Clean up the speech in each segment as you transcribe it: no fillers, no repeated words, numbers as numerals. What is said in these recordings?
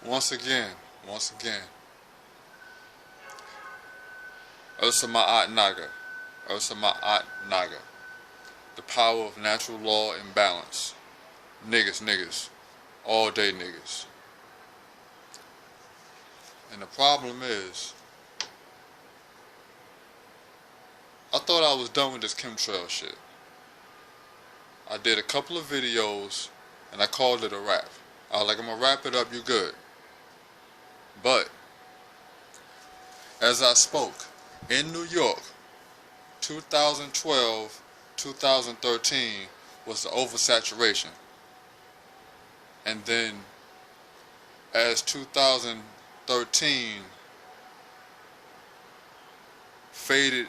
once again, Ursa Ma'at Naga, Ursa Ma'at Naga, the power of natural law and balance. Niggas, all day niggas. And the problem is, I thought I was done with this chemtrail shit. I did a couple of videos and I called it a wrap. I was like, I'm gonna wrap it up, you good. But, as I spoke, in New York, 2012, 2013 was the oversaturation. And then, as 2013 faded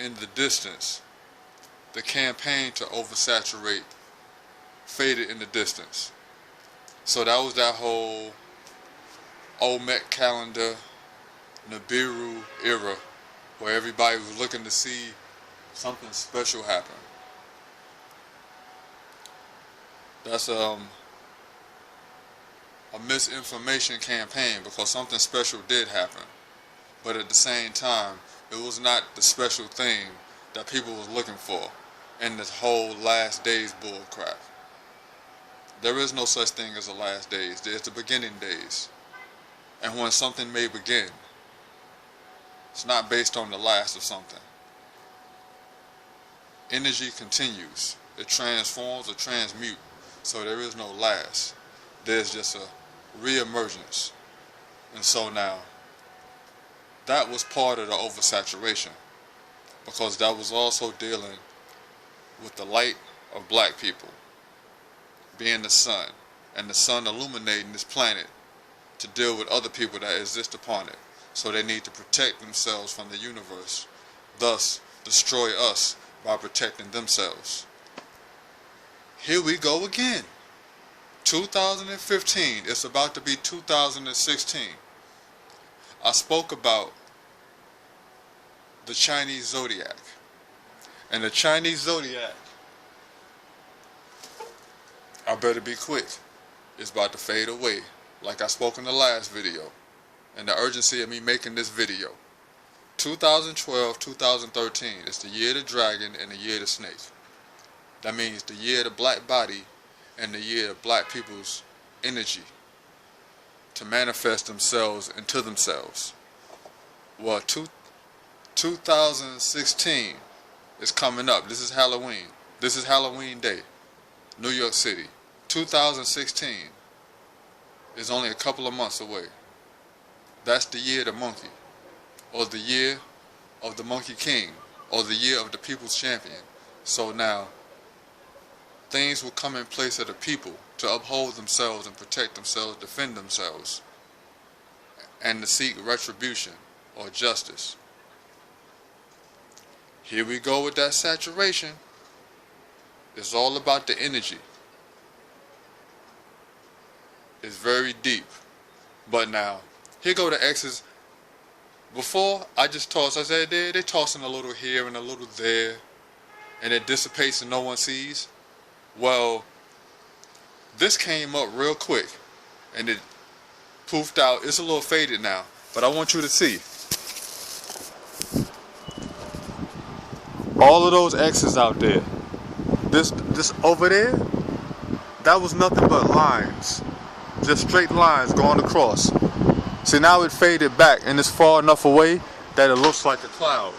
in the distance, the campaign to oversaturate faded in the distance. So that was that whole Olmec calendar, Nibiru era, where everybody was looking to see something special happen. That's a misinformation campaign, because something special did happen. But at the same time, it was not the special thing that people was looking for in this whole last days bull crap. There is no such thing as the last days. There's the beginning days. And when something may begin, it's not based on the last of something. Energy continues. It transforms or transmutes. So there is no last. There's just a re-emergence. And so now, that was part of the oversaturation, because that was also dealing with the light of black people, being the sun, and the sun illuminating this planet to deal with other people that exist upon it. So they need to protect themselves from the universe, thus destroy us by protecting themselves. Here we go again. 2015, it's about to be 2016. I spoke about the Chinese zodiac. And the Chinese zodiac, I better be quick, it's about to fade away, like I spoke in the last video, and the urgency of me making this video. 2012, 2013 is the year of the dragon and the year of the snake. That means the year of the black body and the year of black people's energy to manifest themselves into themselves. Well, 2016 is coming up. This is Halloween. This is Halloween Day, New York City. 2016 is only a couple of months away. That's the year of the monkey, or the year of the Monkey King, or the year of the People's Champion. So now, things will come in place of the people to uphold themselves and protect themselves, defend themselves, and to seek retribution or justice. Here we go with that saturation. It's all about the energy. It's very deep. But now, here go the X's. Before, I just tossed. I said, they're tossing a little here and a little there, and it dissipates and no one sees. Well, this came up real quick, and it poofed out. It's a little faded now, but I want you to see. All of those X's out there. This over there, that was nothing but lines. Just straight lines going across. See, now it faded back, and it's far enough away that it looks like a cloud.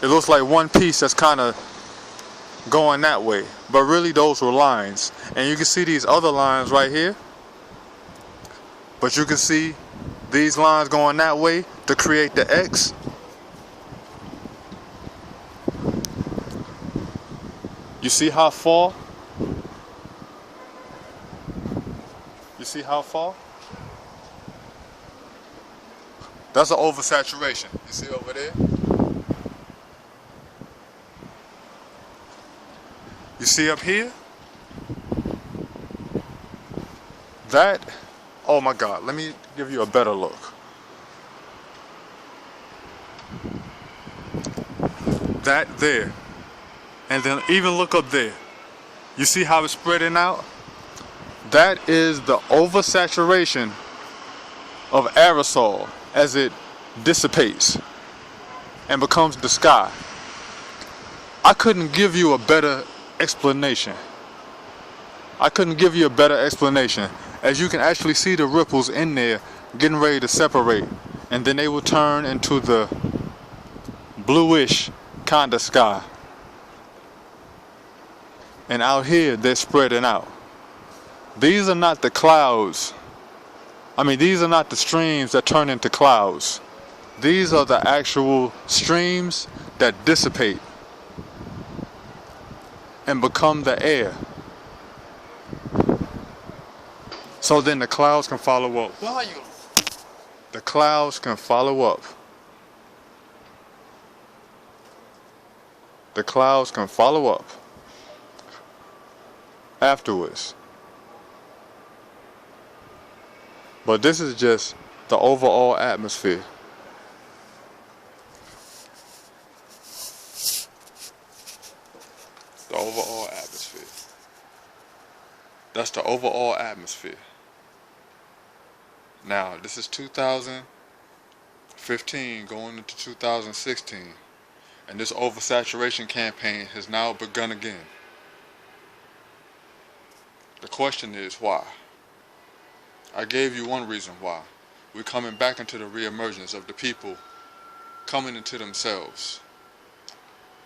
It looks like one piece that's kind of going that way, but really those were lines. And you can see these other lines right here, but you can see these lines going that way to create the X. You see how far? You see how far? That's an oversaturation. You see over there? You see up here? That, oh my God, let me give you a better look. That there. And then even look up there. You see how it's spreading out? That is the oversaturation of aerosol as it dissipates and becomes the sky. I couldn't give you a better explanation. As you can actually see the ripples in there getting ready to separate, and then they will turn into the bluish kind of sky. And out here they're spreading out. These are not the clouds. These are not the streams that turn into clouds. These are the actual streams that dissipate and become the air. So then the clouds can follow up. Why are you? The clouds can follow up. The clouds can follow up afterwards. But this is just the overall atmosphere. The overall atmosphere. That's the overall atmosphere. Now, this is 2015 going into 2016, and this oversaturation campaign has now begun again. The question is why? I gave you one reason why. We're coming back into the reemergence of the people coming into themselves.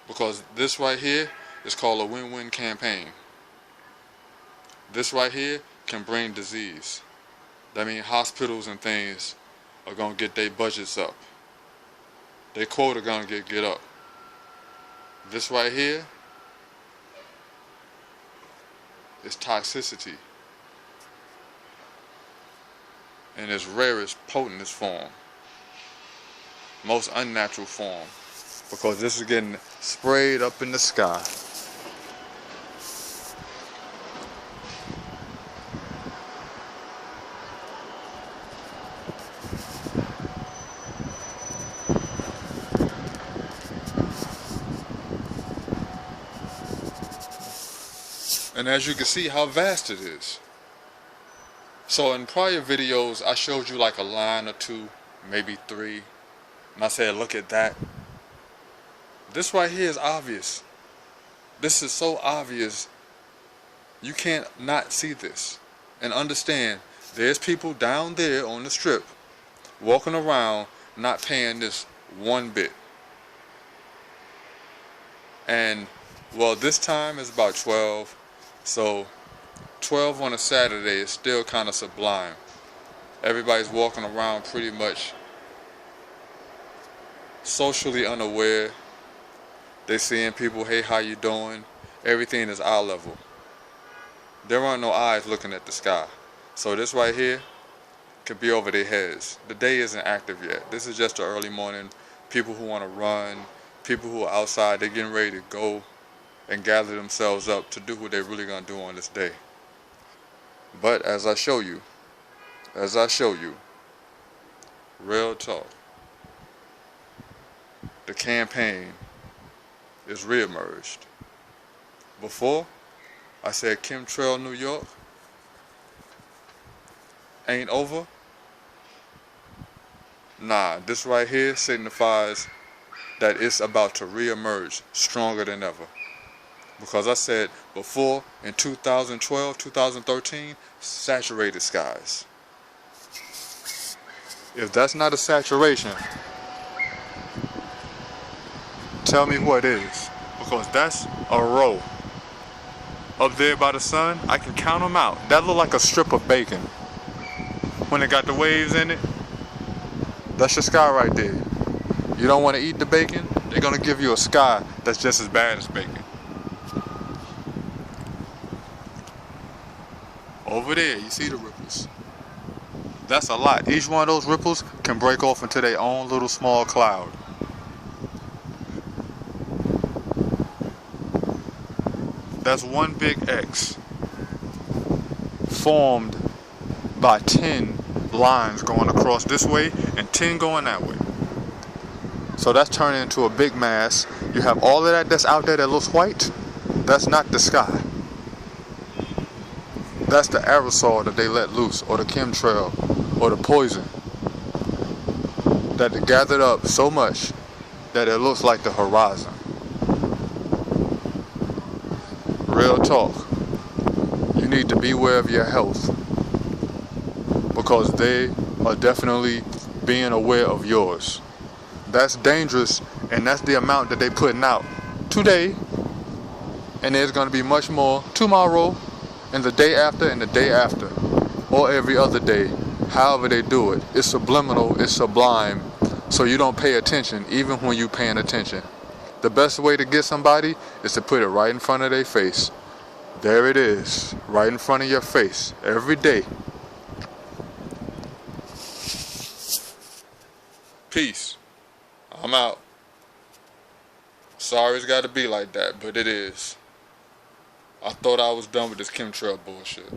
Because this right here is called a win-win campaign. This right here can bring disease. That means hospitals and things are going to get their budgets up. Their quota going to get up. This right here is toxicity in its rarest, potentest form. Most unnatural form. Because this is getting sprayed up in the sky. And as you can see how vast it is. So in prior videos I showed you like a line or two, maybe three, and I said look at that. This right here is obvious. This is so obvious you can't not see this. And understand there's people down there on the strip walking around not paying this one bit. And well, this time is about 12. So 12 on a Saturday is still kind of sublime. Everybody's walking around pretty much socially unaware. They seeing people, hey, how you doing? Everything is eye level. There aren't no eyes looking at the sky. So this right here could be over their heads. The day isn't active yet. This is just the early morning. People who want to run, people who are outside, they're getting ready to go and gather themselves up to do what they're really going to do on this day. But as I show you, real talk, the campaign is reemerged. Before, I said Chemtrail New York ain't over. Nah, this right here signifies that it's about to reemerge stronger than ever. Because I said before, in 2012, 2013, saturated skies. If that's not a saturation, tell me what is. Because that's a row. Up there by the sun, I can count them out. That look like a strip of bacon. When it got the waves in it, that's your sky right there. You don't want to eat the bacon? They're going to give you a sky that's just as bad as bacon. Over there, you see the ripples. That's a lot. Each one of those ripples can break off into their own little small cloud. That's one big X formed by 10 lines going across this way and 10 going that way. So that's turning into a big mass. You have all of that that's out there that looks white. That's not the sky. That's the aerosol that they let loose, or the chemtrail, or the poison that they gathered up so much that it looks like the horizon. Real talk. You need to beware of your health, because they are definitely being aware of yours. That's dangerous, and that's the amount that they putting out today, and there's going to be much more tomorrow, and the day after, and the day after, or every other day. However they do it, it's subliminal, it's sublime, so you don't pay attention even when you paying attention. The best way to get somebody is to put it right in front of their face. There it is, right in front of your face, every day. Peace. I'm out. Sorry it's gotta be like that, but it is. I thought I was done with this chemtrail bullshit.